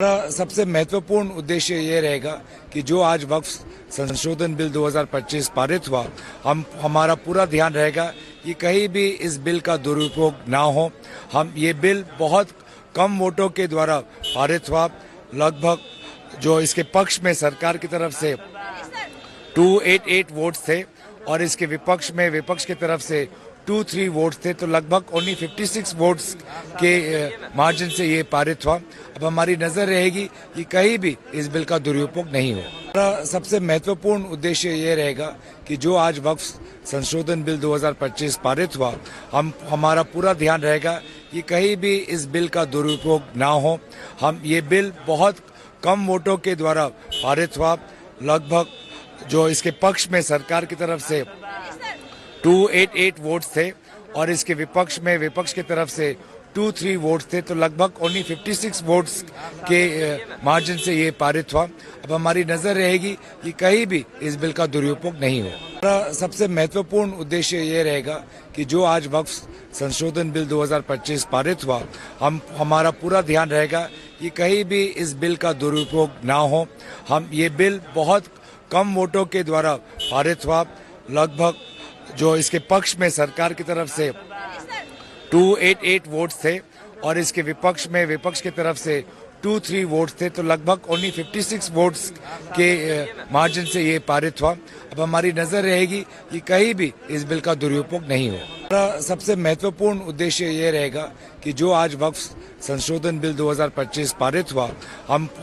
हमारा सबसे महत्वपूर्ण उद्देश्य ये रहेगा कि जो आज वक्फ संशोधन बिल 2025 पारित हुआ, हमारा पूरा ध्यान रहेगा कि कहीं भी इस बिल का दुरुपयोग ना हो। हम ये बिल बहुत कम वोटों के द्वारा पारित हुआ। लगभग जो इसके पक्ष में सरकार की तरफ से 288 वोट्स थे और इसके विपक्ष की तरफ से 23 वोट्स थे, तो लगभग ओनली 56 वोट्स के मार्जिन से ये पारित हुआ। अब हमारी नजर रहेगी कि कहीं भी इस बिल का दुरुपयोग नहीं हो। हमारा सबसे महत्वपूर्ण उद्देश्य ये रहेगा कि जो आज वक्फ संशोधन बिल 2025 पारित हुआ, हमारा पूरा ध्यान रहेगा कि कहीं भी इस बिल का दुरुपयोग ना हो। हम ये बिल बहुत कम वोटों के द्वारा पारित हुआ। लगभग जो इसके पक्ष में सरकार की तरफ से 288 वोट्स थे और इसके विपक्ष की तरफ से 23 वोट्स थे, तो लगभग ओनली 56 वोट्स के मार्जिन से ये पारित हुआ। अब हमारी नजर रहेगी कि कहीं भी इस बिल का दुरुपयोग नहीं हो। हमारा सबसे महत्वपूर्ण उद्देश्य ये रहेगा कि जो आज वक्फ संशोधन बिल 2025 पारित हुआ, हमारा पूरा ध्यान रहेगा कि कहीं भी इस बिल का दुरुपयोग ना हो। हम ये बिल बहुत कम वोटों के द्वारा पारित हुआ। लगभग जो इसके पक्ष में सरकार की तरफ से 288 वोट्स थे और इसके विपक्ष की तरफ से 23 वोट्स थे, तो लगभग ओनली 56 वोट्स के मार्जिन से ये पारित हुआ। अब हमारी नजर रहेगी कि कहीं भी इस बिल का दुरुपयोग नहीं हो। हमारा सबसे महत्वपूर्ण उद्देश्य ये रहेगा कि जो आज वक्फ संशोधन बिल 2025 पारित हुआ,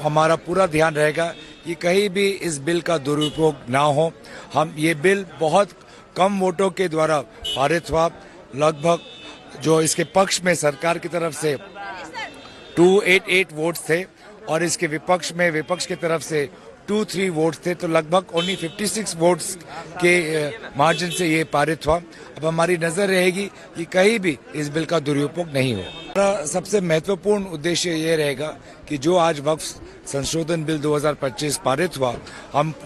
हमारा पूरा ध्यान रहेगा कि कहीं भी इस बिल का दुरुपयोग ना हो। हम ये बिल बहुत कम वोटों के द्वारा पारित हुआ। लगभग जो इसके पक्ष में सरकार की तरफ से 288 वोट्स थे और इसके विपक्ष की तरफ से 23 वोट्स थे, तो लगभग ओनली 56 वोट्स के मार्जिन से ये पारित हुआ। अब हमारी नजर रहेगी कि कहीं भी इस बिल का दुरुपयोग नहीं हो। हमारा सबसे महत्वपूर्ण उद्देश्य ये रहेगा कि जो आज वक्फ संशोधन बिल 2025 पारित हुआ,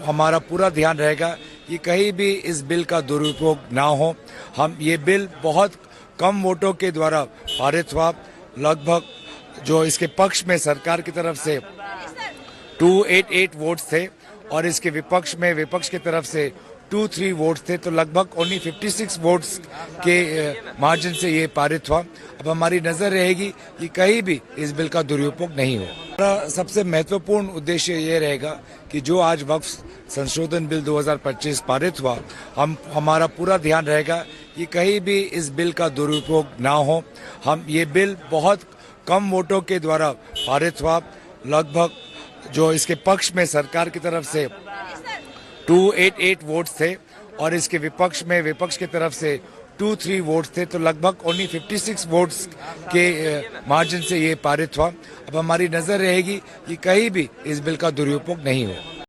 हमारा पूरा ध्यान रहेगा कि कहीं भी इस बिल का दुरुपयोग ना हो। हम ये बिल बहुत कम वोटों के द्वारा पारित हुआ। लगभग जो इसके पक्ष में सरकार की तरफ से 288 वोट्स थे और इसके विपक्ष की तरफ से 23 वोट्स थे, तो लगभग ओनली 56 वोट्स के मार्जिन से ये पारित हुआ। अब हमारी नजर रहेगी कि कहीं भी इस बिल का दुरुपयोग नहीं हो। हमारा सबसे महत्वपूर्ण उद्देश्य ये रहेगा कि जो आज वक्फ संशोधन बिल 2025 पारित हुआ, हमारा पूरा ध्यान रहेगा कि कहीं भी इस बिल का दुरुपयोग ना हो। हम ये बिल बहुत कम वोटों के द्वारा पारित हुआ। लगभग जो इसके पक्ष में सरकार की तरफ से 288 वोट्स थे और इसके विपक्ष की तरफ से 23 वोट्स थे, तो लगभग ओनली 56 वोट्स के मार्जिन से ये पारित हुआ। अब हमारी नजर रहेगी कि कहीं भी इस बिल का दुरुपयोग नहीं हो।